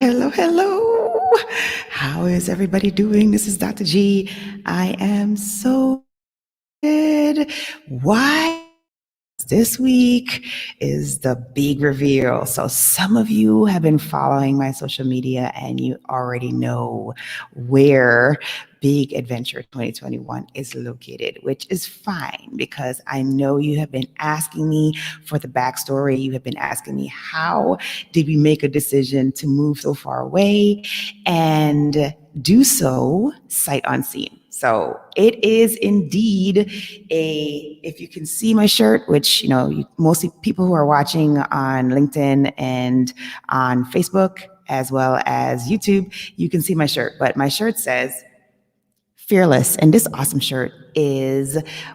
Hello, hello. How is everybody doing? This is Dr. G. I am so good. Why? This week is the big reveal. So, some of you have been following my social media and you already know where Big Adventure 2021 is located, which is fine because I know you have been asking me for the backstory. You have been asking me, how did we make a decision to move so far away and do so sight unseen? So it is indeed if you can see my shirt, which, mostly people who are watching on LinkedIn and on Facebook, as well as YouTube, you can see my shirt. But my shirt says Fearless. And this awesome shirt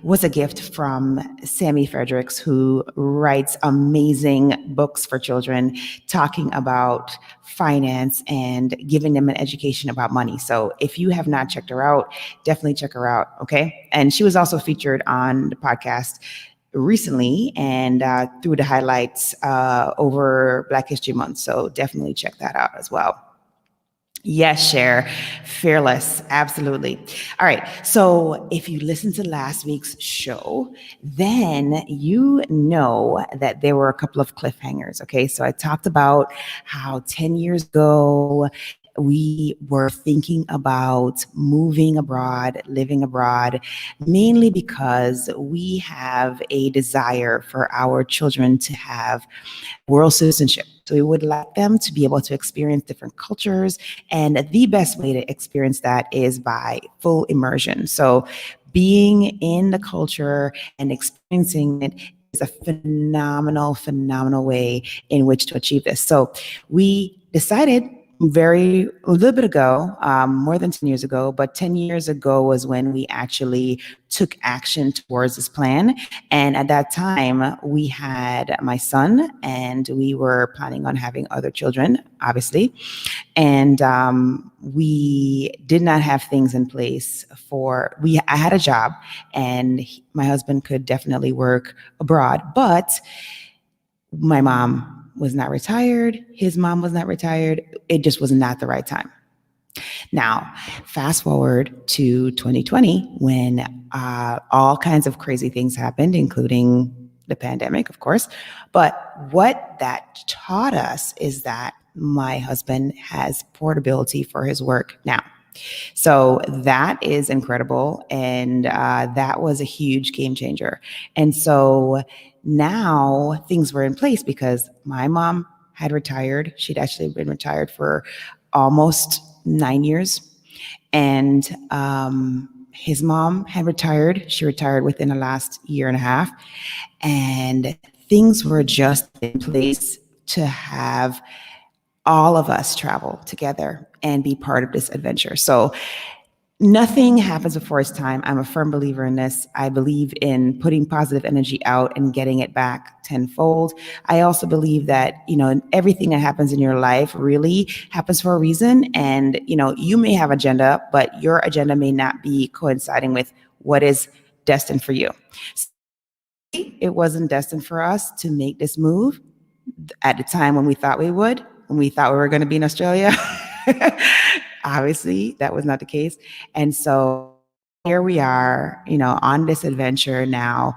was a gift from Sammy Fredericks, who writes amazing books for children talking about finance and giving them an education about money. So if you have not checked her out, definitely check her out. Okay. And she was also featured on the podcast recently and through the highlights over Black History Month. So definitely check that out as well. Yes, Cher. Fearless. Absolutely. All right. So if you listened to last week's show, then you know that there were a couple of cliffhangers. Okay. So I talked about how 10 years ago, we were thinking about moving abroad, living abroad, mainly because we have a desire for our children to have world citizenship. So we would like them to be able to experience different cultures. And the best way to experience that is by full immersion. So being in the culture and experiencing it is a phenomenal way in which to achieve this. So we decided a little bit ago, more than 10 years ago, but 10 years ago was when we actually took action towards this plan. And at that time, we had my son and we were planning on having other children, obviously. And we did not have things in place I had a job and my husband could definitely work abroad, but my mom was not retired. His mom was not retired. It just was not the right time. Now, fast forward to 2020 when all kinds of crazy things happened, including the pandemic, of course. But what that taught us is that my husband has portability for his work now. So that is incredible. And that was a huge game changer. And so now things were in place because my mom had retired. She'd actually been retired for almost 9 years. And his mom had retired. She retired within the last year and a half. And things were just in place to have all of us travel together and be part of this adventure. So nothing happens before its time. I'm a firm believer in this. I believe in putting positive energy out and getting it back tenfold. I also believe that, everything that happens in your life really happens for a reason. And, you may have agenda, but your agenda may not be coinciding with what is destined for you. It wasn't destined for us to make this move at the time when we thought we would, when we thought we were going to be in Australia. Obviously, that was not the case. And so here we are, on this adventure now,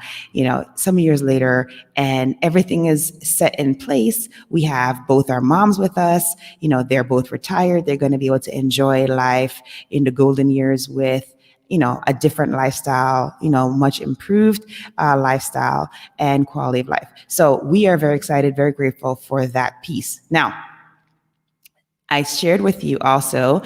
some years later, and everything is set in place. We have both our moms with us, they're both retired. They're going to be able to enjoy life in the golden years with a different lifestyle, much improved lifestyle and quality of life. So we are very excited, very grateful for that piece. Now, I shared with you also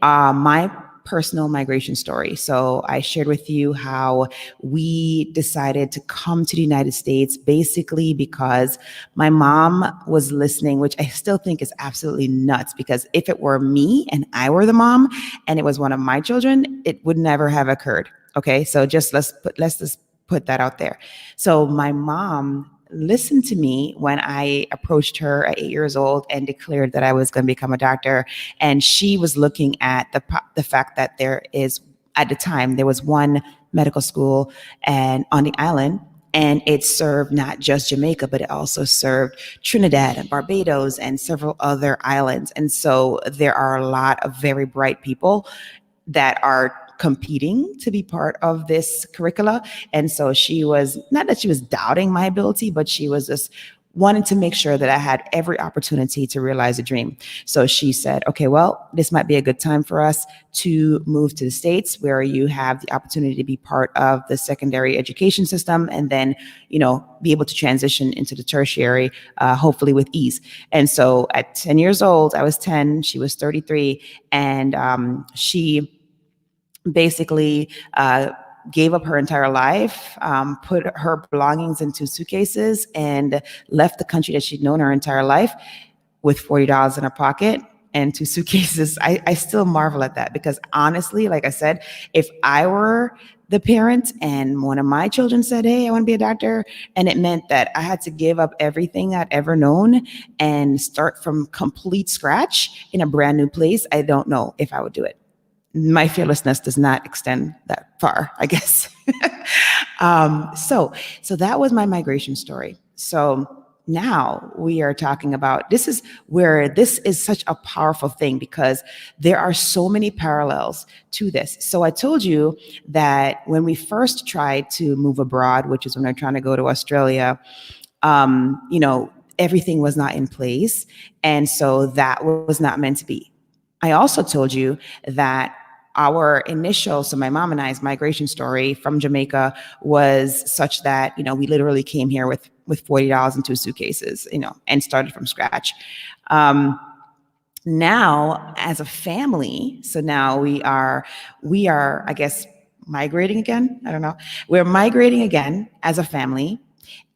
my personal migration story. So I shared with you how we decided to come to the United States basically because my mom was listening, which I still think is absolutely nuts, because if it were me and I were the mom and it was one of my children, it would never have occurred. Okay, so let's just put that out there. So my mom listened to me when I approached her at 8 years old and declared that I was going to become a doctor. And she was looking at the fact that at the time, there was one medical school and on the island, And it served not just Jamaica, but it also served Trinidad and Barbados and several other islands. And so there are a lot of very bright people that are competing to be part of this curricula. And so she was, not that she was doubting my ability, but she was just wanting to make sure that I had every opportunity to realize a dream. So she said, okay, well, this might be a good time for us to move to the States where you have the opportunity to be part of the secondary education system and then, be able to transition into the tertiary, hopefully with ease. And so at 10 years old, I was 10, she was 33, and she basically gave up her entire life, put her belongings into suitcases, and left the country that she'd known her entire life with $40 in her pocket and two suitcases. I still marvel at that because honestly, like I said, if I were the parent and one of my children said, hey, I want to be a doctor, and it meant that I had to give up everything I'd ever known and start from complete scratch in a brand new place, I don't know if I would do it. My fearlessness does not extend that far, I guess. So that was my migration story. So now we are talking about, this is where this is such a powerful thing because there are so many parallels to this. So I told you that when we first tried to move abroad, which is when we're trying to go to Australia, everything was not in place. And so that was not meant to be. I also told you that our initial, so my mom and I's migration story from Jamaica was such that, we literally came here with $40 in two suitcases, and started from scratch. Now as a family, so now we are, I guess, migrating again. I don't know. We're migrating again as a family.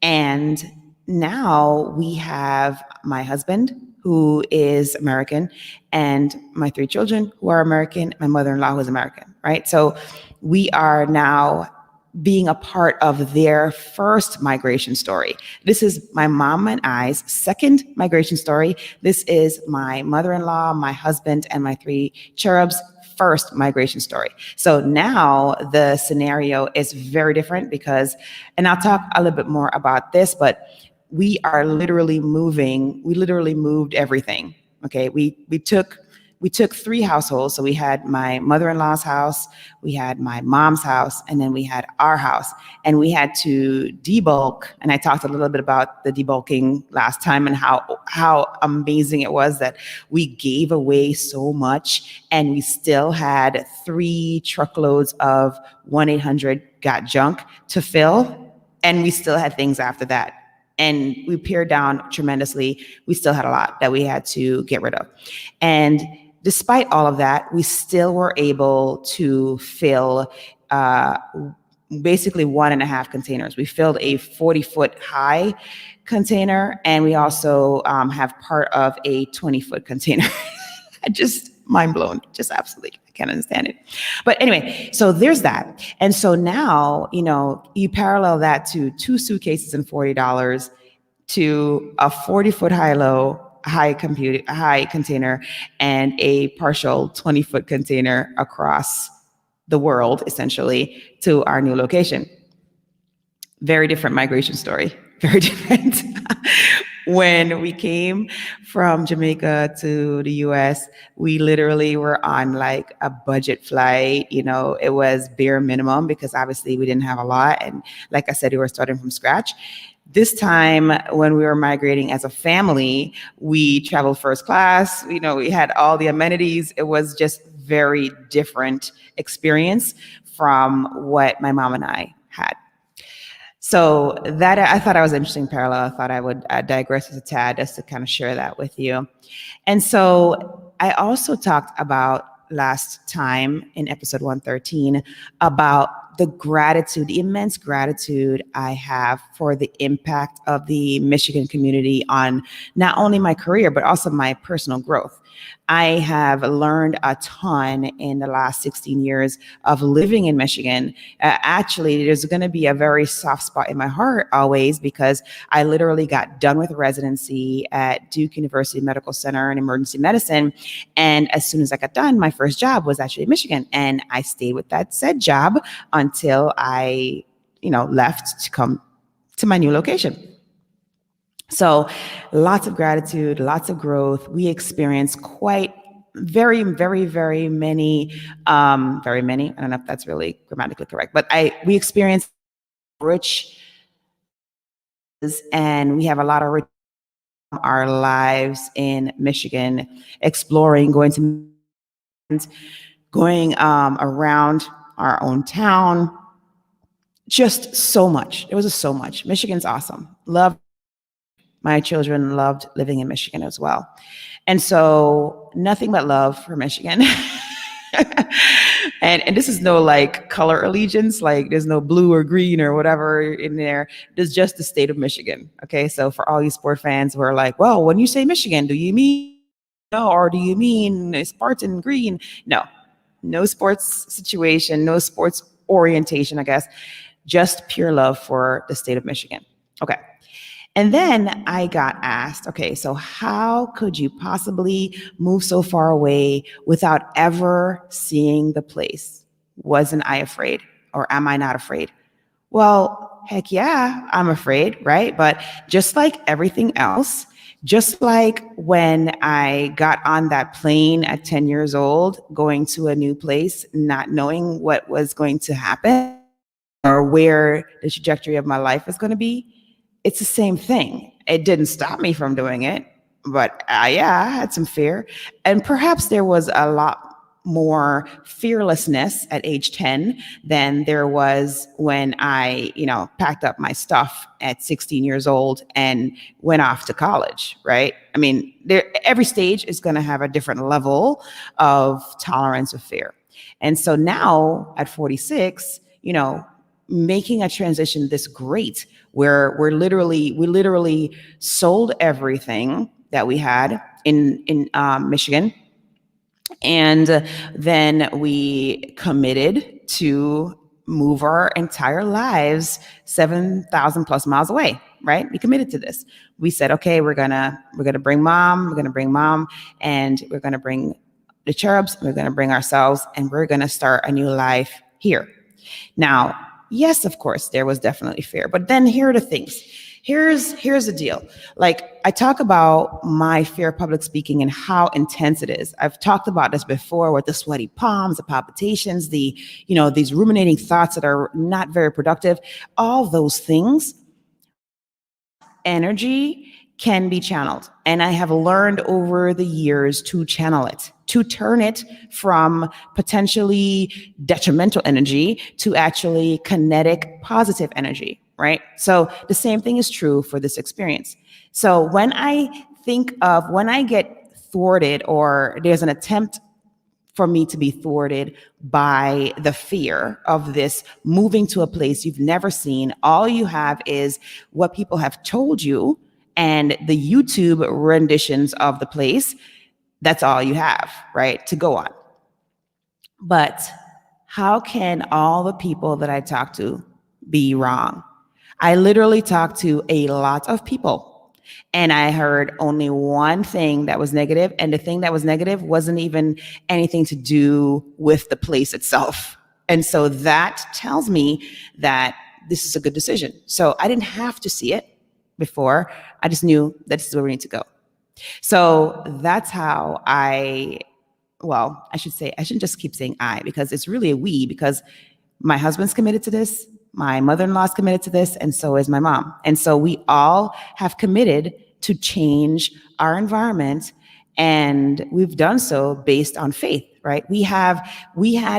And now we have my husband, who is American, and my three children who are American, my mother-in-law who is American, right? So we are now being a part of their first migration story. This is my mom and I's second migration story. This is my mother-in-law, my husband, and my three cherubs' first migration story. So now the scenario is very different because, and I'll talk a little bit more about this, but we are literally moving. We literally moved everything. Okay. We took three households. So we had my mother-in-law's house, we had my mom's house, and then we had our house, and we had to debulk. And I talked a little bit about the debulking last time and how amazing it was that we gave away so much and we still had 3 truckloads of 1-800-GOT-JUNK to fill. And we still had things after that. And we pared down tremendously. We still had a lot that we had to get rid of. And despite all of that, we still were able to fill basically 1.5 containers. We filled a 40-foot high container, and we also have part of a 20-foot container. Just mind blown, just absolutely. I can't understand it. But anyway, so there's that. And so now, you parallel that to 2 suitcases and $40 to a 40-foot high container and a partial 20-foot container across the world, essentially, to our new location. Very different migration story. Very different. When we came from Jamaica to the US, we literally were on like a budget flight. It was bare minimum because obviously we didn't have a lot. And like I said, we were starting from scratch. This time when we were migrating as a family, we traveled first class. We had all the amenities. It was just very different experience from what my mom and I had. So that, I thought that was an interesting parallel. I thought I would digress a tad just to kind of share that with you. And so I also talked about last time in episode 113 about the gratitude, the immense gratitude I have for the impact of the Michigan community on not only my career, but also my personal growth. I have learned a ton in the last 16 years of living in Michigan. Actually, there's going to be a very soft spot in my heart always because I literally got done with residency at Duke University Medical Center in emergency medicine. And as soon as I got done, my first job was actually in Michigan. And I stayed with that said job until I, left to come to my new location. So lots of gratitude, lots of growth. We experienced quite very many, very many. I don't know if that's really grammatically correct, but we experienced rich, and we have a lot of rich our lives in Michigan, exploring, going around our own town. Just so much. It was just so much. Michigan's awesome. Love. My children loved living in Michigan as well. And so nothing but love for Michigan. and this is no like color allegiance, like there's no blue or green or whatever in there. There's just the state of Michigan. Okay. So for all you sport fans who are like, well, when you say Michigan, do you mean no, or do you mean Spartan green? No, no sports situation, no sports orientation, I guess, just pure love for the state of Michigan. Okay. And then I got asked, okay, so how could you possibly move so far away without ever seeing the place? Wasn't I afraid, or am I not afraid? Well, heck yeah, I'm afraid, right? But just like everything else, just like when I got on that plane at 10 years old, going to a new place, not knowing what was going to happen or where the trajectory of my life is going to be, it's the same thing. It didn't stop me from doing it, but yeah, I had some fear. And perhaps there was a lot more fearlessness at age 10 than there was when I, packed up my stuff at 16 years old and went off to college, right? I mean, every stage is going to have a different level of tolerance of fear. And so now at 46, making a transition this great, where we literally sold everything that we had in Michigan, and then we committed to move our entire lives 7,000 plus miles away. Right? We committed to this. We said, okay, we're gonna bring mom, and we're gonna bring the cherubs, we're gonna bring ourselves, and we're gonna start a new life here. Now, yes, of course, there was definitely fear, but then here are the things. Here's the deal. Like, I talk about my fear of public speaking and how intense it is. I've talked about this before with the sweaty palms, the palpitations, these ruminating thoughts that are not very productive. All those things, energy can be channeled. And I have learned over the years to channel it, to turn it from potentially detrimental energy to actually kinetic positive energy, right? So the same thing is true for this experience. So when I get thwarted, or there's an attempt for me to be thwarted by the fear of this moving to a place you've never seen, all you have is what people have told you and the YouTube renditions of the place. That's all you have, right, to go on. But how can all the people that I talk to be wrong? I literally talked to a lot of people, and I heard only one thing that was negative, and the thing that was negative wasn't even anything to do with the place itself. And so that tells me that this is a good decision. So I didn't have to see it before. I just knew that this is where we need to go. So that's how I shouldn't just keep saying I, because it's really a we, because my husband's committed to this, my mother-in-law's committed to this, and so is my mom. And so we all have committed to change our environment, and we've done so based on faith, right? We had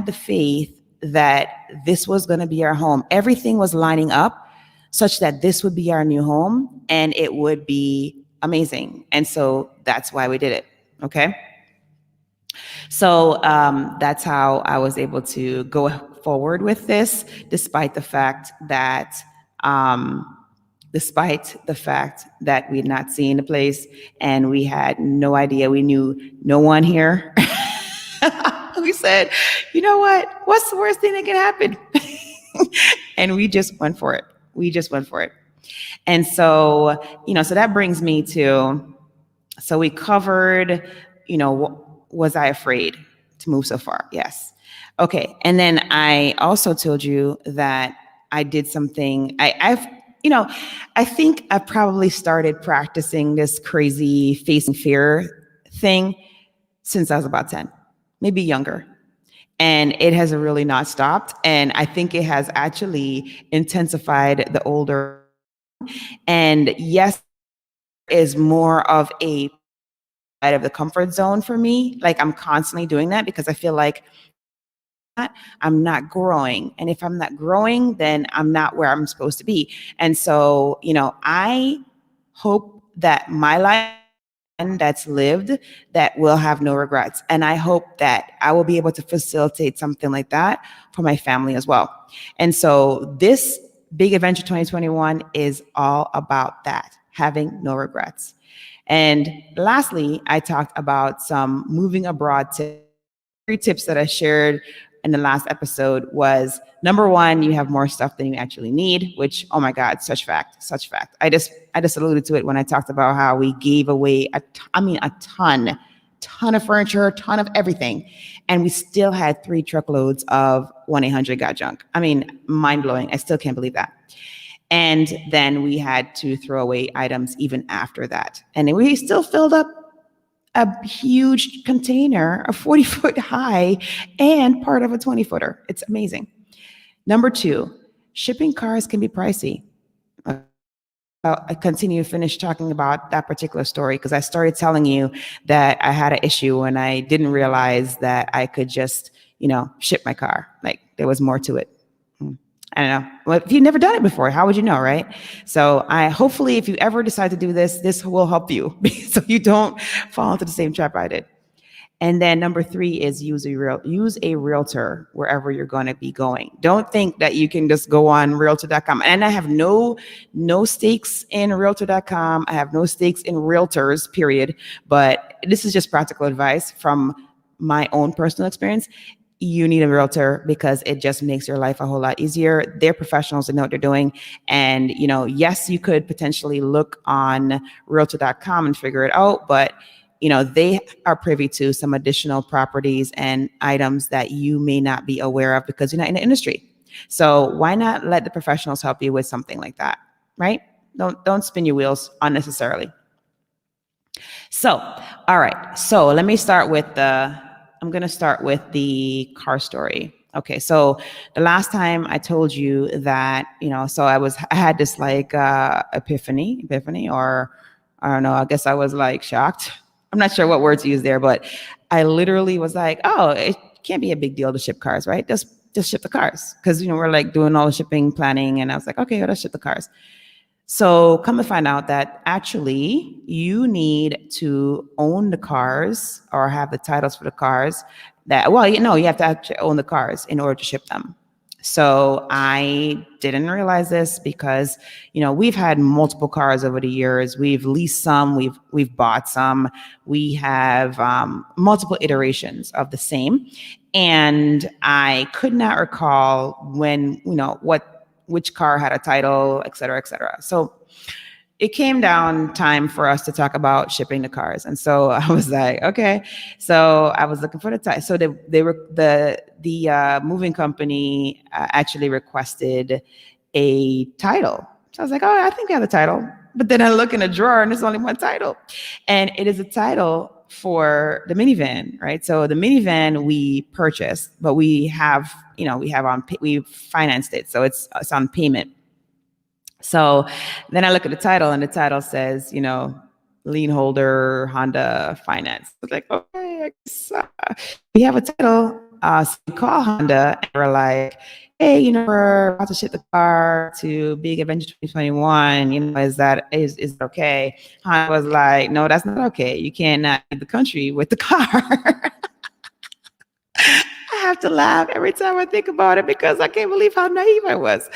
the faith that this was going to be our home. Everything was lining up such that this would be our new home, and it would be amazing. And so that's why we did it. Okay. So that's how I was able to go forward with this, despite the fact that we had not seen the place and we had no idea. We knew no one here. We said, you know what? What's the worst thing that can happen? And we just went for it. And so, so that brings me to, so we covered, was I afraid to move so far? Yes. Okay. And then I also told you that I did something. I've I think I probably started practicing this crazy facing fear thing since I was about 10, maybe younger. And it has really not stopped. And I think it has actually intensified the older. And yes, is more of a out of the comfort zone for me. Like I'm constantly doing that because I feel like I'm not growing. And if I'm not growing, then I'm not where I'm supposed to be. And so, I hope that my life that's lived that will have no regrets. And I hope that I will be able to facilitate something like that for my family as well. And so this Big Adventure 2021 is all about that, having no regrets. And lastly, I talked about some moving abroad tips. 3 tips that I shared in the last episode was number one, you have more stuff than you actually need, which, oh my God, such fact. I just alluded to it when I talked about how we gave away a ton of furniture, a ton of everything. And we still had 3 truckloads of 1-800-GOT junk. I mean, mind blowing. I still can't believe that. And then we had to throw away items even after that. And we still filled up a huge container, a 40-foot high and part of a 20-footer. It's amazing. Number 2, shipping cars can be pricey. I continue to finish talking about that particular story because I started telling you that I had an issue and I didn't realize that I could just, ship my car. Like there was more to it. I don't know. Well, if you've never done it before, how would you know, right? So hopefully if you ever decide to do this, this will help you so you don't fall into the same trap I did. And then number 3 is use a realtor wherever you're going to be going. Don't think that you can just go on realtor.com. And I have no stakes in realtor.com. I have no stakes in realtors, period. But this is just practical advice from my own personal experience. You need a realtor because it just makes your life a whole lot easier. They're professionals, they know what they're doing. And, yes, you could potentially look on realtor.com and figure it out, but they are privy to some additional properties and items that you may not be aware of because you're not in the industry. So why not let the professionals help you with something like that, right? Don't spin your wheels unnecessarily. So, all right. So I'm going to start with the car story. Okay. So the last time I told you that, so I had this like epiphany, or I don't know, I guess I was like shocked. I'm not sure what word to use there, but I literally was like, oh, it can't be a big deal to ship cars, right? Just ship the cars. Cause we're like doing all the shipping planning and I was like, okay, let's ship the cars. So come to find out that actually you need to own the cars or have the titles for the cars you have to actually own the cars in order to ship them. So I didn't realize this because, we've had multiple cars over the years. We've leased some, we've bought some, we have multiple iterations of the same. And I could not recall when, which car had a title, et cetera, et cetera. So it came down time for us to talk about shipping the cars. And so I was like, okay. So I was looking for the title. So the moving company actually requested a title. So I was like, oh, I think we have the title. But then I look in a drawer and there's only one title. And it is a title for the minivan, right? So the minivan we purchased, but we financed it. So it's on payment. So then I look at the title and the title says, lien holder, Honda Finance. I was like, okay, I guess, we have a title. So we call Honda and we're like, hey, we're about to ship the car to Big Adventure 2021. Is it okay? Honda was like, no, that's not okay. You cannot leave the country with the car. I have to laugh every time I think about it because I can't believe how naive I was.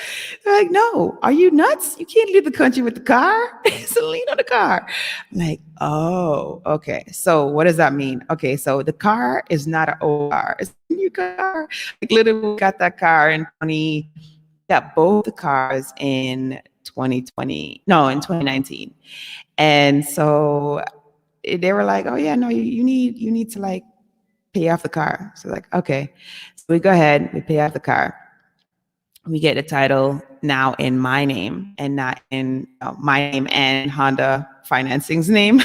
They're like, no, are you nuts? You can't leave the country with the car. It's a lien on the car. I'm like, oh, okay. So what does that mean? Okay, so the car is not an old car. It's a new car. Like literally got that car got both the cars in 2019. And so they were like, oh yeah, no, you need to like pay off the car. So like, okay. So we go ahead, we pay off the car. We get the title. now in my name and not in my name and Honda Financing's name.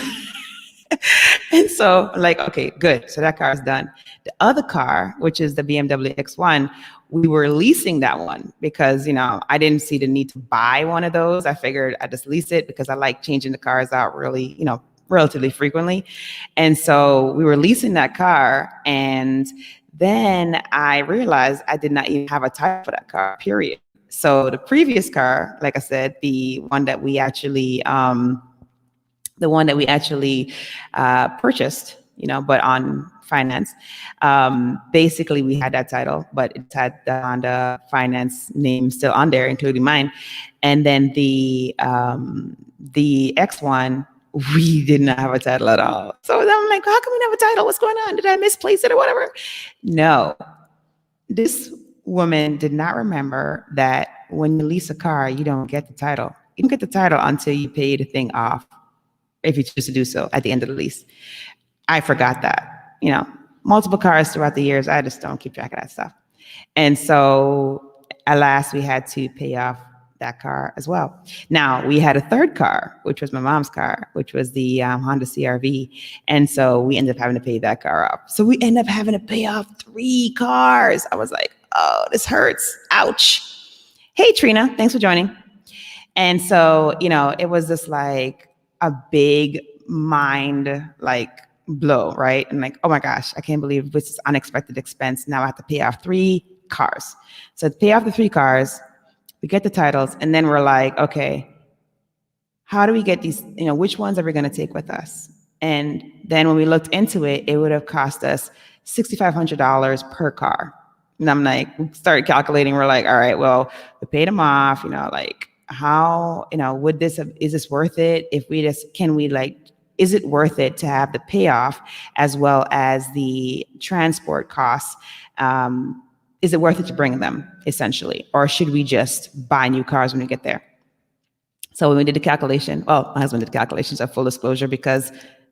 And so I'm like, okay, good. So that car is done. The other car, which is the BMW X1, we were leasing that one because, I didn't see the need to buy one of those. I figured I'd just lease it because I like changing the cars out really, relatively frequently. And so we were leasing that car. And then I realized I did not even have a title for that car, period. So the previous car, like I said, the one that we actually purchased, but on finance. Basically, we had that title, but it had the Honda Finance name still on there, including mine. And then the X1, we did not have a title at all. So then I'm like, how come we don't have a title? What's going on? Did I misplace it or whatever? No. This woman did not remember that when you lease a car, you don't get the title. You don't get the title until you pay the thing off, if you choose to do so at the end of the lease. I forgot that, multiple cars throughout the years. I just don't keep track of that stuff. And so alas, we had to pay off that car as well. Now we had a third car, which was my mom's car, which was the Honda CRV. And so we ended up having to pay that car off. So we ended up having to pay off 3 cars. I was like, oh, this hurts. Ouch. Hey, Trina, thanks for joining. And so, it was just like a big mind blow, right? And like, oh my gosh, I can't believe this is unexpected expense. Now I have to pay off 3 cars. So to pay off the 3 cars, we get the titles, and then we're like, okay, how do we get these, which ones are we going to take with us? And then when we looked into it, it would have cost us $6,500 per car. And I'm like, we started calculating. We're like, all right, well, we paid them off, how, is this worth it? If we just, is it worth it to have the payoff as well as the transport costs? Is it worth it to bring them, essentially? Or should we just buy new cars when we get there? So when we did the calculation, well, my husband did the calculations of full disclosure because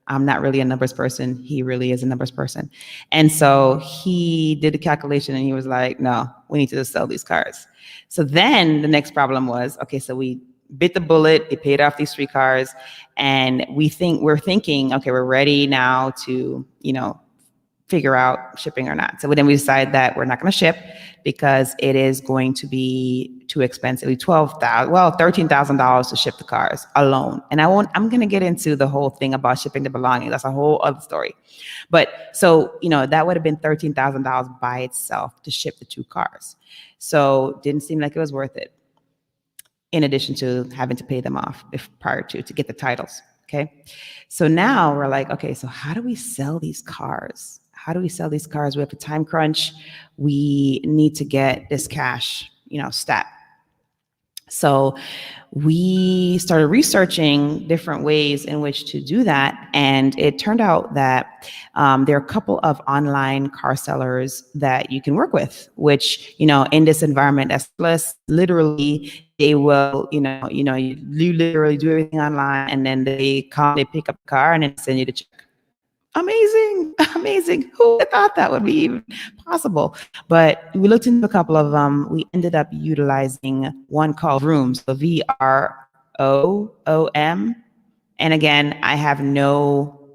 I'm not really a numbers person. He really is a numbers person. And so he did the calculation and he was like, no, we need to just sell these cars. So then the next problem was, okay, so we bit the bullet, we paid off these 3 cars, and we're thinking, okay, we're ready now to, figure out shipping or not. So then we decide that we're not going to ship because it is going to be too expensive. $13,000 to ship the cars alone. And I'm going to get into the whole thing about shipping the belongings. That's a whole other story. But so, that would have been $13,000 by itself to ship the 2 cars. So didn't seem like it was worth it, in addition to having to pay them off prior to get the titles. Okay. So now we're like, okay, so how do we sell these cars? We have a time crunch. We need to get this cash, stat. So we started researching different ways in which to do that. And it turned out that there are a couple of online car sellers that you can work with, which, in this environment, that's less literally, they will, you literally do everything online, and then they pick up a car and then send you the check. Amazing. Who would have thought that would be even possible? But we looked into a couple of them. We ended up utilizing one called Vroom, so VROOM. And again, I have no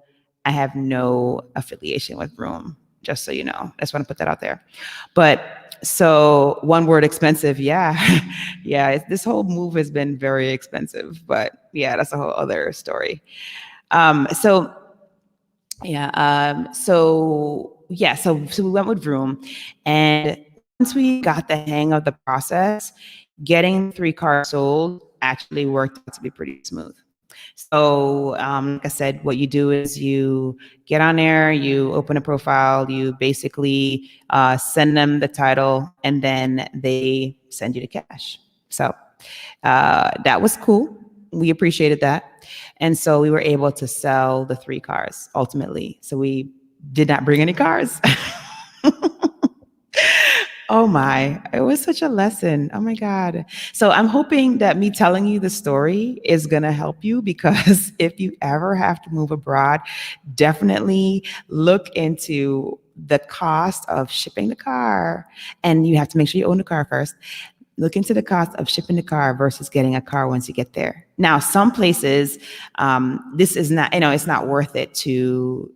affiliation with Vroom, just so you know. I just want to put that out there. But so one word, expensive. Yeah. Yeah. This whole move has been very expensive, but yeah, that's a whole other story. So we went with Vroom, and once we got the hang of the process, getting 3 cars sold actually worked out to be pretty smooth. So, like I said, what you do is you get on there, you open a profile, you basically send them the title, and then they send you the cash. So that was cool. We appreciated that. And so we were able to sell the 3 cars ultimately. So we did not bring any cars. Oh my, it was such a lesson. Oh my God. So I'm hoping that me telling you the story is going to help you, because if you ever have to move abroad, definitely look into the cost of shipping the car. And you have to make sure you own the car first. look into the cost of shipping the car versus getting a car once you get there. Now, some places, this is not, it's not worth it to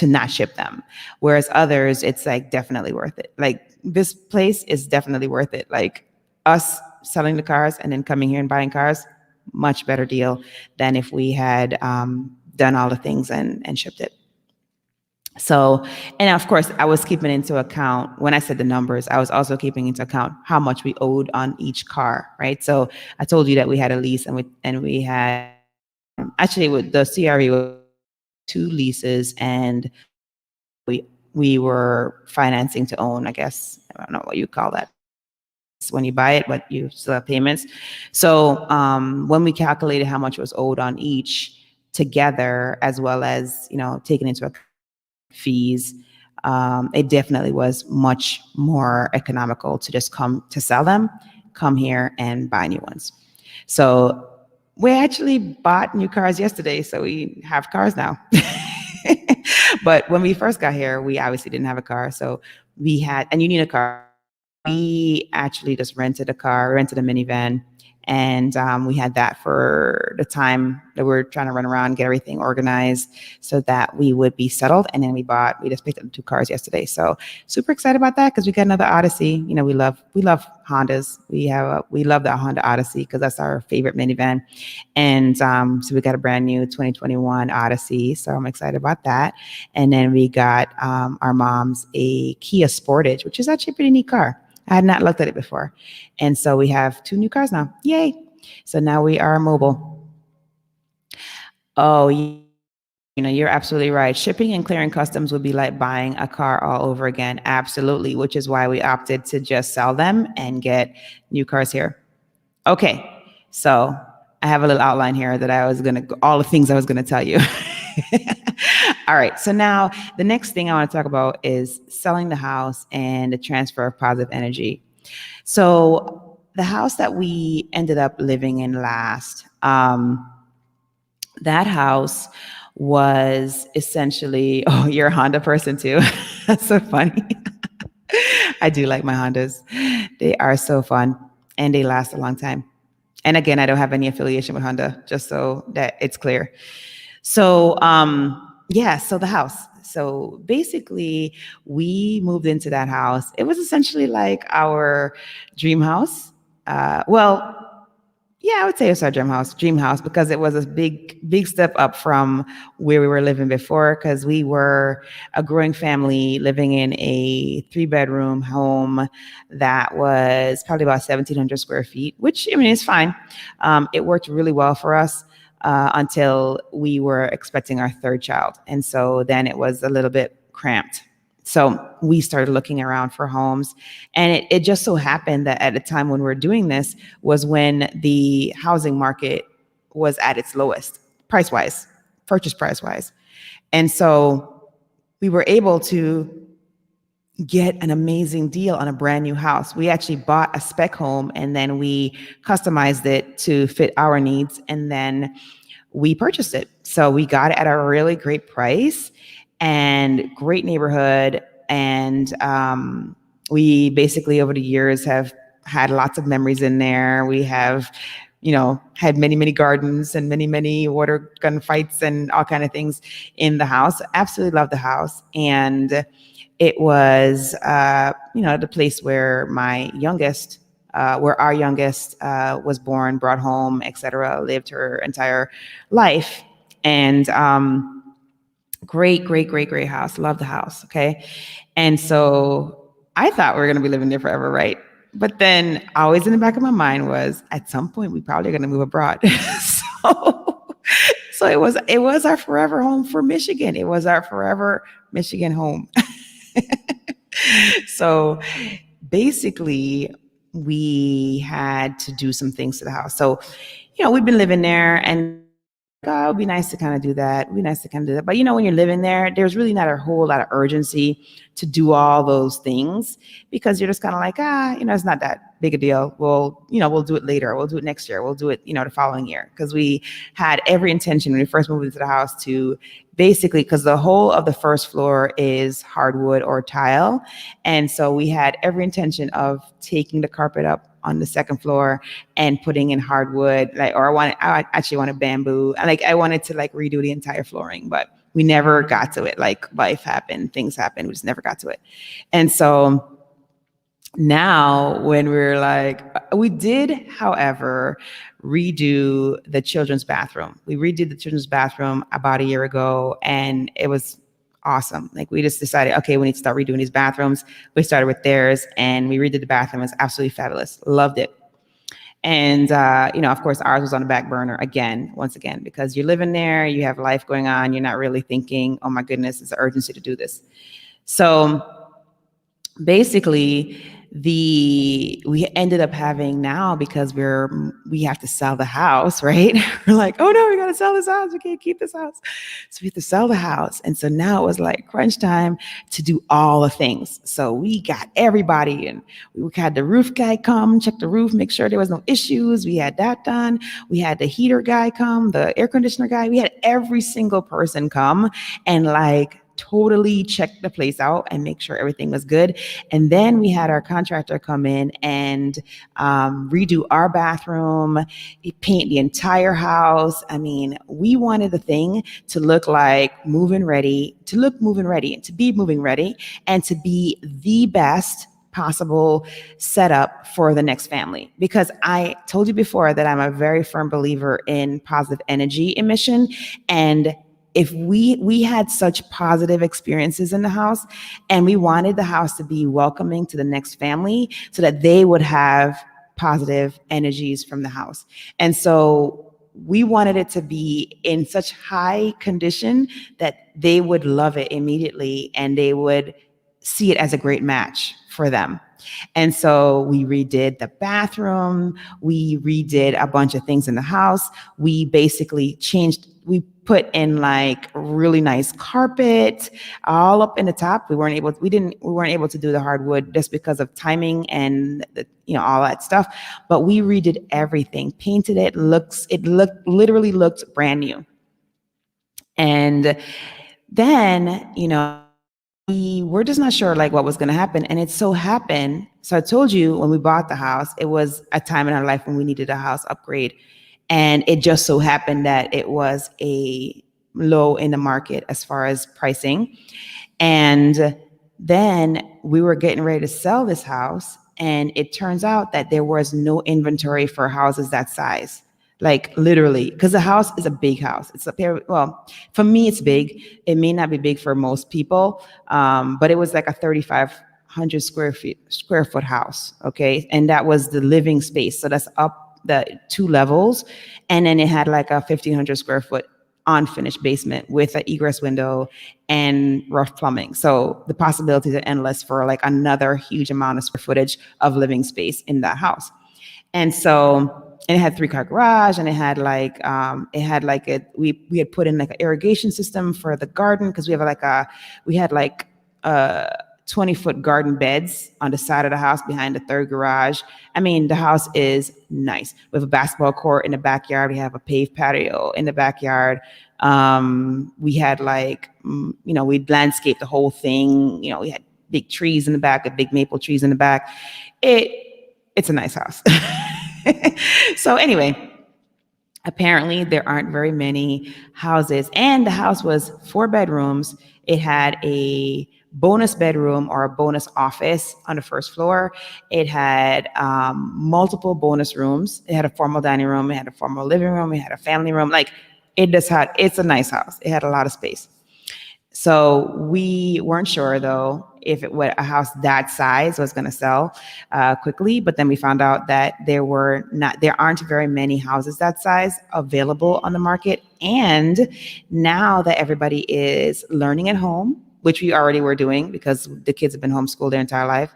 not ship them. Whereas others, it's like definitely worth it. Like this place is definitely worth it. Like us selling the cars and then coming here and buying cars, much better deal than if we had done all the things and shipped it. So, and of course, I was keeping into account when I said the numbers, I was also keeping into account how much we owed on each car, right? So I told you that we had a lease and we had actually with the CRE was 2 leases and we were financing to own, I guess. I don't know what you call that when you buy it, but you still have payments. So when we calculated how much was owed on each together, as well as, taking into account fees, it definitely was much more economical to just come here and buy new ones. So we actually bought new cars yesterday, so we have cars now. But when we first got here, we obviously didn't have a car. So and you need a car. We actually just rented a minivan, and we had that for the time that we were trying to run around, get everything organized so that we would be settled. And then we just picked up the 2 cars yesterday. So super excited about that because we got another Odyssey. We love Hondas. We love the Honda Odyssey because that's our favorite minivan. And so we got a brand new 2021 Odyssey. So I'm excited about that. And then we got our mom's a Kia Sportage, which is actually a pretty neat car. I had not looked at it before. And so we have 2 new cars now. Yay. So now we are mobile. Oh, you're absolutely right. Shipping and clearing customs would be like buying a car all over again. Absolutely. Which is why we opted to just sell them and get new cars here. Okay. So I have a little outline here that all the things I was going to tell you. All right. So now the next thing I want to talk about is selling the house and the transfer of positive energy. So the house that we ended up living in last, that house was essentially, oh, you're a Honda person too. That's so funny. I do like my Hondas. They are so fun and they last a long time. And again, I don't have any affiliation with Honda, just so that it's clear. So, so the house. So basically, we moved into that house. It was essentially like our dream house. I would say it's our dream house because it was a big step up from where we were living before, because we were a growing family living in a 3-bedroom home that was probably about 1,700 square feet, which, is fine. It worked really well for us. Until we were expecting our 3rd child. And so then it was a little bit cramped. So we started looking around for homes. And it just so happened that at the time when we were doing this was when the housing market was at its lowest, purchase price-wise. And so we were able to get an amazing deal on a brand new house. We actually bought a spec home and then we customized it to fit our needs, and then we purchased it. So we got it at a really great price and great neighborhood. And we basically over the years have had lots of memories in there. We have, had many, many gardens and many, many water gun fights and all kind of things in the house. Absolutely love the house. And it was, the place where our youngest was born, brought home, etc., lived her entire life. And great house. Love the house. Okay. And so I thought we were going to be living there forever, right? But then always in the back of my mind was, at some point, we probably are going to move abroad. So it was our forever home for Michigan. It was our forever Michigan home. So basically, we had to do some things to the house. So, we've been living there, and it would be nice to kind of do that. But when you're living there, there's really not a whole lot of urgency to do all those things, because you're just kind of like, it's not that big a deal. We'll do it later. We'll do it next year. We'll do it, the following year. Because we had every intention when we first moved into the house to basically, because the whole of the first floor is hardwood or tile. And so we had every intention of taking the carpet up on the second floor and putting in hardwood, like, or I actually wanted bamboo. Like I wanted to like redo the entire flooring, but we never got to it. Like life happened, things happened. We just never got to it. And so now when we're like, we did, however, redo the children's bathroom. We redid the children's bathroom about a year ago, and it was awesome. Like we just decided, okay, we need to start redoing these bathrooms. We started with theirs and we redid the bathroom. It's absolutely fabulous. Loved it. And, of course, ours was on the back burner again, once again, because you're living there, you have life going on. You're not really thinking, oh my goodness, it's an urgency to do this. So basically we ended up having now, because we have to sell the house, right? We're like, oh no, we got to sell this house. We can't keep this house. So we have to sell the house. And so now it was like crunch time to do all the things. So we got everybody, and we had the roof guy come, check the roof, make sure there was no issues. We had that done. We had the heater guy come, the air conditioner guy. We had every single person come and like totally check the place out and make sure everything was good. And then we had our contractor come in and redo our bathroom, paint the entire house. I mean, we wanted the thing to look like moving ready, to look moving ready, and to be moving ready, and to be the best possible setup for the next family. Because I told you before that I'm a very firm believer in positive energy emission. And if we had such positive experiences in the house, and we wanted the house to be welcoming to the next family so that they would have positive energies from the house. And so we wanted it to be in such high condition that they would love it immediately and they would see it as a great match for them. And so we redid the bathroom, we redid a bunch of things in the house. We basically we put in like really nice carpet all up in the top. We weren't able to do the hardwood just because of timing and all that stuff. But we redid everything, painted it. Literally looked brand new. And then, we were just not sure like what was going to happen. And it so happened. So I told you when we bought the house, it was a time in our life when we needed a house upgrade. And it just so happened that it was a low in the market as far as pricing. And then we were getting ready to sell this house. And it turns out that there was no inventory for houses that size. Like literally, because the house is a big house. It's for me, it's big. It may not be big for most people, but it was like a 3,500 square foot house. Okay. And that was the living space. So that's up the 2 levels. And then it had like a 1,500 square foot unfinished basement with an egress window and rough plumbing. So the possibilities are endless for like another huge amount of square footage of living space in that house. And so, and it had 3-car garage, and it had like, we had put in like an irrigation system for the garden, because we had 20-foot garden beds on the side of the house behind the 3rd garage. I mean, the house is nice. We have a basketball court in the backyard. We have a paved patio in the backyard. We had we'd landscaped the whole thing. We had big trees in the back, big maple trees in the back. It's a nice house. So anyway, apparently there aren't very many houses, and the house was 4 bedrooms. It had a bonus bedroom or a bonus office on the 1st floor. It had multiple bonus rooms. It had a formal dining room. It had a formal living room. It had a family room. It's a nice house. It had a lot of space. So we weren't sure though if a house that size was going to sell quickly, but then we found out that there aren't very many houses that size available on the market. And now that everybody is learning at home, which we already were doing because the kids have been homeschooled their entire life,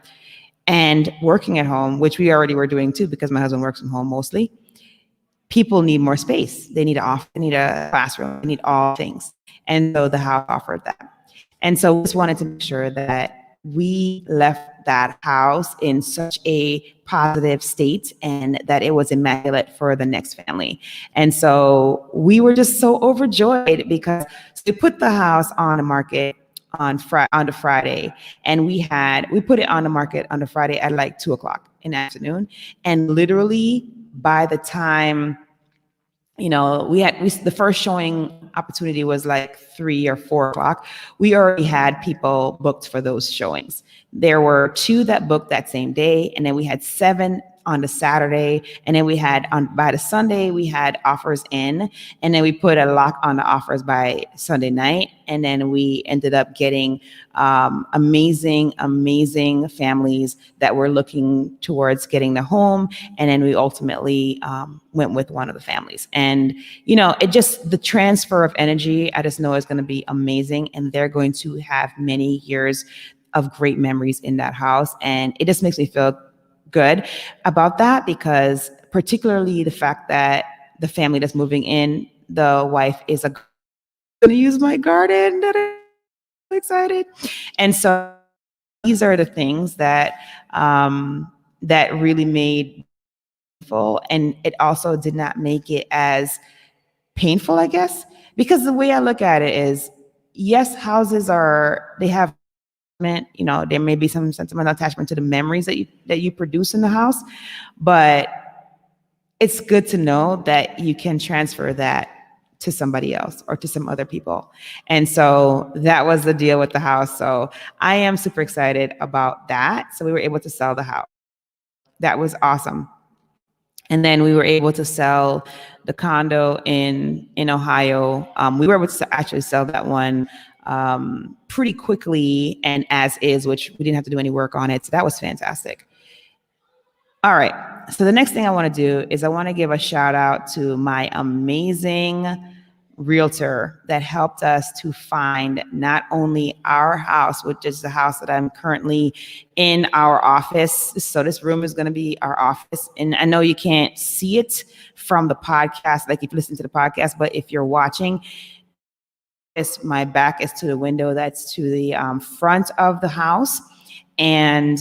and working at home, which we already were doing too because my husband works from home mostly, people need more space. They need they need a classroom, they need all things. And so the house offered that. And so we just wanted to make sure that we left that house in such a positive state and that it was immaculate for the next family. And so we were just so overjoyed because we put the house on the market on the Friday, and we put it on the market on the Friday at like 2:00. in the afternoon. And literally by the time, the first showing opportunity was like 3 or 4 o'clock. We already had people booked for those showings. There were 2 that booked that same day, and then we had 7 on the Saturday, and then we had by the Sunday we had offers in, and then we put a lock on the offers by Sunday night, and then we ended up getting amazing families that were looking towards getting the home, and then we ultimately went with one of the families. And the transfer of energy, I just know is going to be amazing, and they're going to have many years of great memories in that house, and it just makes me feel good about that, because particularly the fact that the family that's moving in, the wife is going to use my garden. That I'm so excited. And so these are the things that that really made full, and it also did not make it as painful, I guess, because the way I look at it is, yes, houses they have, there may be some sentimental attachment to the memories that you produce in the house, but it's good to know that you can transfer that to somebody else or to some other people. And so that was the deal with the house. So I am super excited about that. So we were able to sell the house. That was awesome. And then we were able to sell the condo in Ohio. We were able to actually sell that one pretty quickly and as is, which we didn't have to do any work on it. So that was fantastic. All right. So the next thing I want to do is I want to give a shout out to my amazing realtor that helped us to find not only our house, which is the house that I'm currently in our office. So this room is going to be our office. And I know you can't see it from the podcast, like if you listen to the podcast, but if you're watching, my back is to the window that's to the front of the house. And,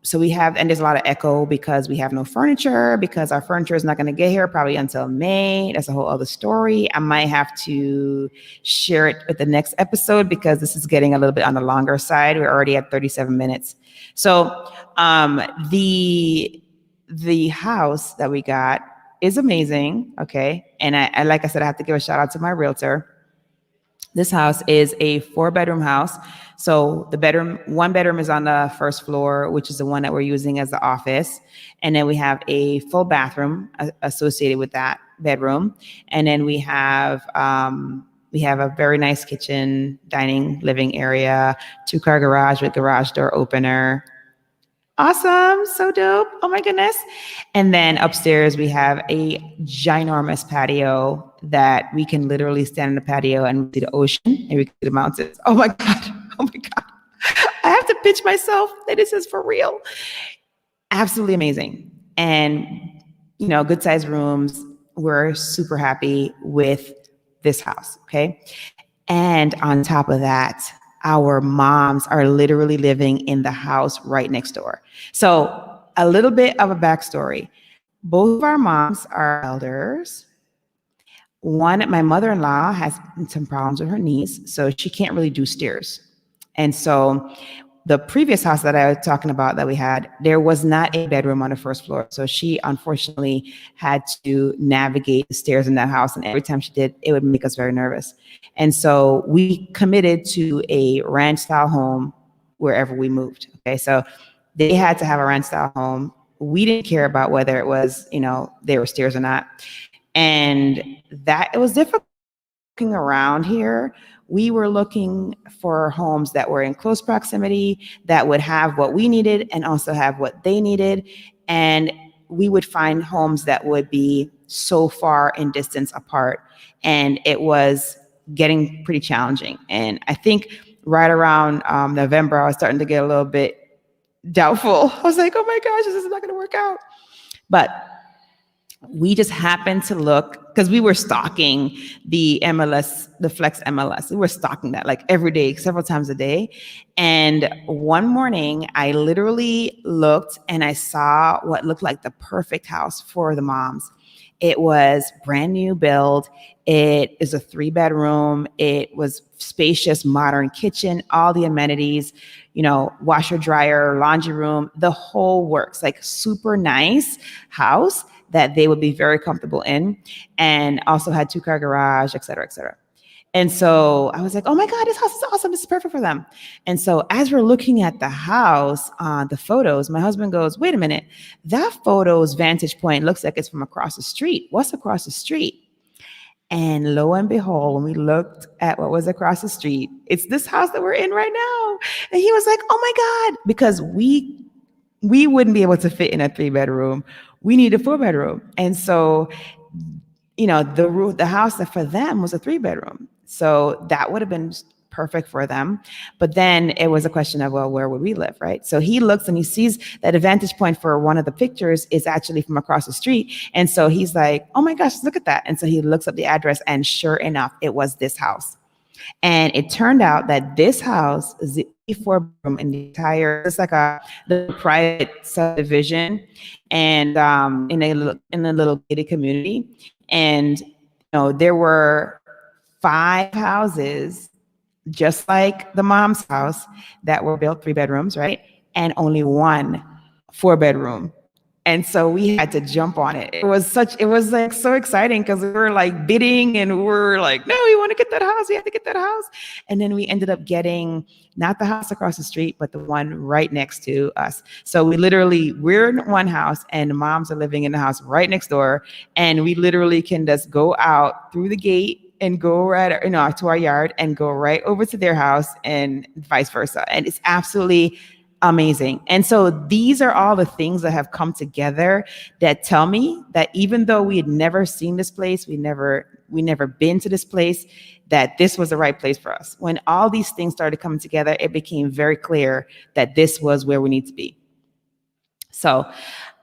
so and there's a lot of echo because we have no furniture, because our furniture is not going to get here probably until May. That's a whole other story. I might have to share it with the next episode because this is getting a little bit on the longer side. We're already at 37 minutes. So the house that we got is amazing. Okay. And I like I said, I have to give a shout out to my realtor. This house is a 4-bedroom house. So one bedroom is on the first floor, which is the one that we're using as the office. And then we have a full bathroom associated with that bedroom. And then we have a very nice kitchen, dining, living area, 2-car garage with garage door opener. Awesome. So dope. Oh my goodness. And then upstairs we have a ginormous patio that we can literally stand in the patio and see the ocean and we can see the mountains. Oh my God. Oh my God. I have to pitch myself that this is for real. Absolutely amazing. And, good sized rooms. We're super happy with this house. Okay. And on top of that, our moms are literally living in the house right next door. So a little bit of a backstory. Both of our moms are elders. My mother-in-law has some problems with her knees, so she can't really do stairs. And so the previous house that I was talking about that we had, there was not a bedroom on the first floor. So she unfortunately had to navigate the stairs in that house. And every time she did, it would make us very nervous. And so we committed to a ranch style home wherever we moved. Okay. So they had to have a ranch style home. We didn't care about whether it was, there were stairs or not. And it was difficult looking around here. We were looking for homes that were in close proximity, that would have what we needed and also have what they needed. And we would find homes that would be so far in distance apart. And it was getting pretty challenging. And I think right around November, I was starting to get a little bit doubtful. I was like, oh my gosh, this is not going to work out. But we just happened to look, because we were stalking the MLS, the Flex MLS. We were stalking that like every day, several times a day. And one morning I literally looked and I saw what looked like the perfect house for the moms. It was brand new build. It is a 3-bedroom. It was spacious, modern kitchen, all the amenities. washer, dryer, laundry room, the whole works, like super nice house that they would be very comfortable in, and also had 2-car garage, et cetera, et cetera. And so I was like, oh my God, this house is awesome. This is perfect for them. And so as we're looking at the house, the photos, my husband goes, wait a minute, that photo's vantage point looks like it's from across the street. What's across the street? And lo and behold, when we looked at what was across the street, it's this house that we're in right now. And he was like, oh my God, because we wouldn't be able to fit in a 3-bedroom. We need a 4-bedroom. And so, the house that for them was a 3-bedroom. So that would have been perfect for them. But then it was a question of, well, where would we live, right? So he looks and he sees that a vantage point for one of the pictures is actually from across the street. And so he's like, oh my gosh, look at that. And so he looks up the address, and sure enough, it was this house. And it turned out that this house is the 4-bedroom in the entire, it's like the private subdivision, and in a little gated community. And there were 5 houses just like the mom's house that were built 3 bedrooms, right? And only 1 4-bedroom. And so we had to jump on it. It was like so exciting because we were like bidding and we were like, no, we want to get that house. We have to get that house. And then we ended up getting not the house across the street, but the one right next to us. So we're in one house and the moms are living in the house right next door. And we literally can just go out through the gate and go right, to our yard and go right over to their house and vice versa. And it's absolutely amazing. And so these are all the things that have come together that tell me that even though we had never seen this place, we never been to this place, that this was the right place for us. When all these things started coming together, it became very clear that this was where we need to be. So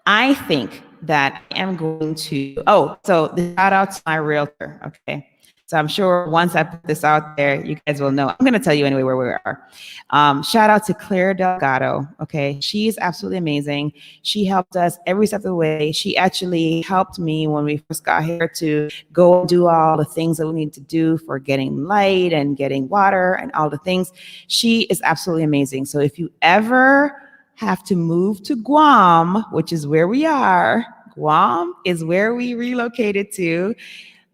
I think that I am going to, so the shout out to my realtor. Okay. So I'm sure once I put this out there, you guys will know. I'm going to tell you anyway where we are. Shout out to Claire Delgado. Okay. She is absolutely amazing. She helped us every step of the way. She actually helped me when we first got here to go and do all the things that we need to do for getting light and getting water and all the things. She is absolutely amazing. So if you ever have to move to Guam, which is where we are, Guam is where we relocated to,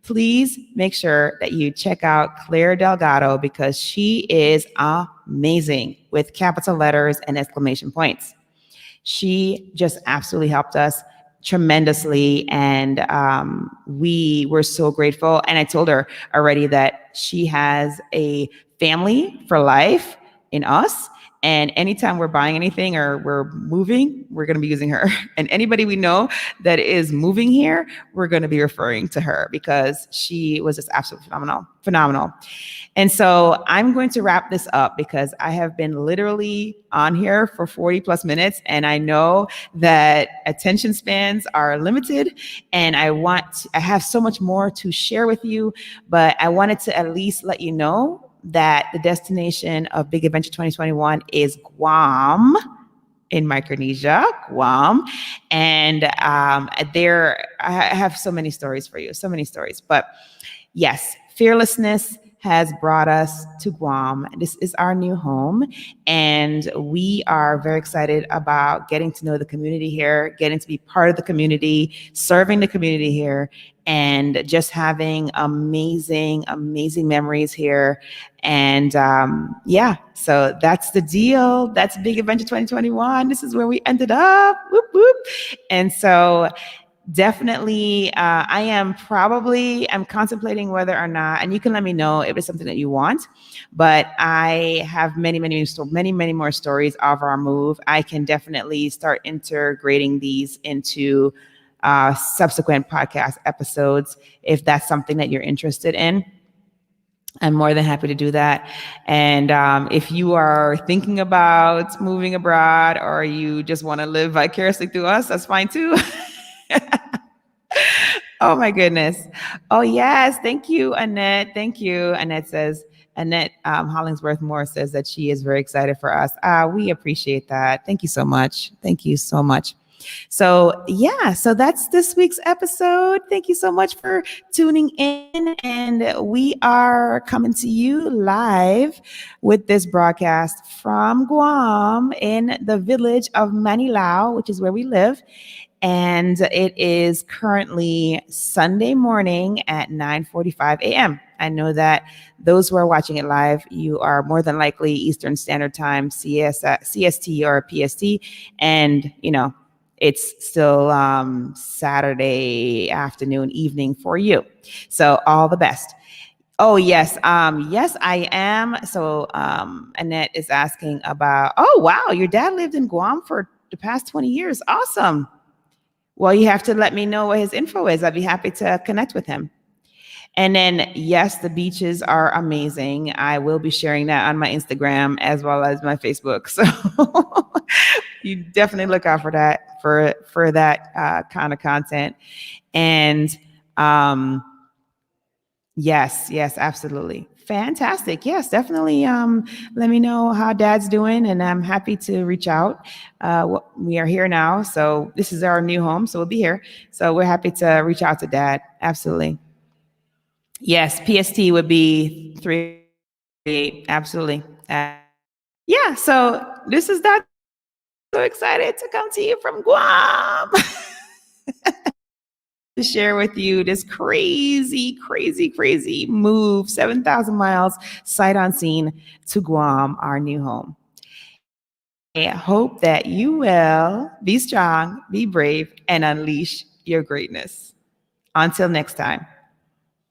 please make sure that you check out Claire Delgado because she is amazing with capital letters and exclamation points. She just absolutely helped us tremendously, and we were so grateful. And I told her already that she has a family for life in us. And anytime we're buying anything or we're moving, we're going to be using her. And anybody we know that is moving here, we're going to be referring to her because she was just absolutely phenomenal. And so I'm going to wrap this up because I have been literally on here for 40 plus minutes. And I know that attention spans are limited and I have so much more to share with you, but I wanted to at least let you know that the destination of Big Adventure 2021 is Guam in Micronesia, Guam. And I have so many stories for you, so many stories. But yes, fearlessness has brought us to Guam. This is our new home, and we are very excited about getting to know the community here, getting to be part of the community, serving the community here, and just having amazing memories here. And so that's the deal. That's Big Adventure 2021. This is where we ended up. Whoop, whoop. And so definitely, I'm contemplating whether or not, and you can let me know if it's something that you want, but I have many more stories of our move. I can definitely start integrating these into subsequent podcast episodes if that's something that you're interested in. I'm more than happy to do that. And if you are thinking about moving abroad or you just want to live vicariously through us, that's fine too. Oh my goodness. Oh yes. Thank you, Annette. Thank you. Annette Hollingsworth Moore says that she is very excited for us. We appreciate that. Thank you so much. Thank you so much. So, yeah, so that's this week's episode. Thank you so much for tuning in. And we are coming to you live with this broadcast from Guam in the village of Manilao, which is where we live. And it is currently Sunday morning at 9:45 a.m. I know that those who are watching it live, you are more than likely Eastern Standard Time, CST or PST, and it's still Saturday afternoon, evening for you. So all the best. Oh yes, yes I am. So Annette is asking about. Oh wow, your dad lived in Guam for the past 20 years. Awesome. Well, you have to let me know what his info is. I'd be happy to connect with him. And then, yes, the beaches are amazing. I will be sharing that on my Instagram as well as my Facebook. So you definitely look out for that, for that kind of content. And yes, absolutely. Fantastic. Yes, definitely. Let me know how dad's doing, and I'm happy to reach out. We are here now. So this is our new home. So we'll be here. So we're happy to reach out to dad. Absolutely. Yes, PST would be 3:38. Absolutely. Yeah. So this is that. So excited to come to you from Guam. To share with you this crazy move, 7,000 miles sight unseen to Guam, our new home. I hope that you will be strong, be brave, and unleash your greatness. Until next time.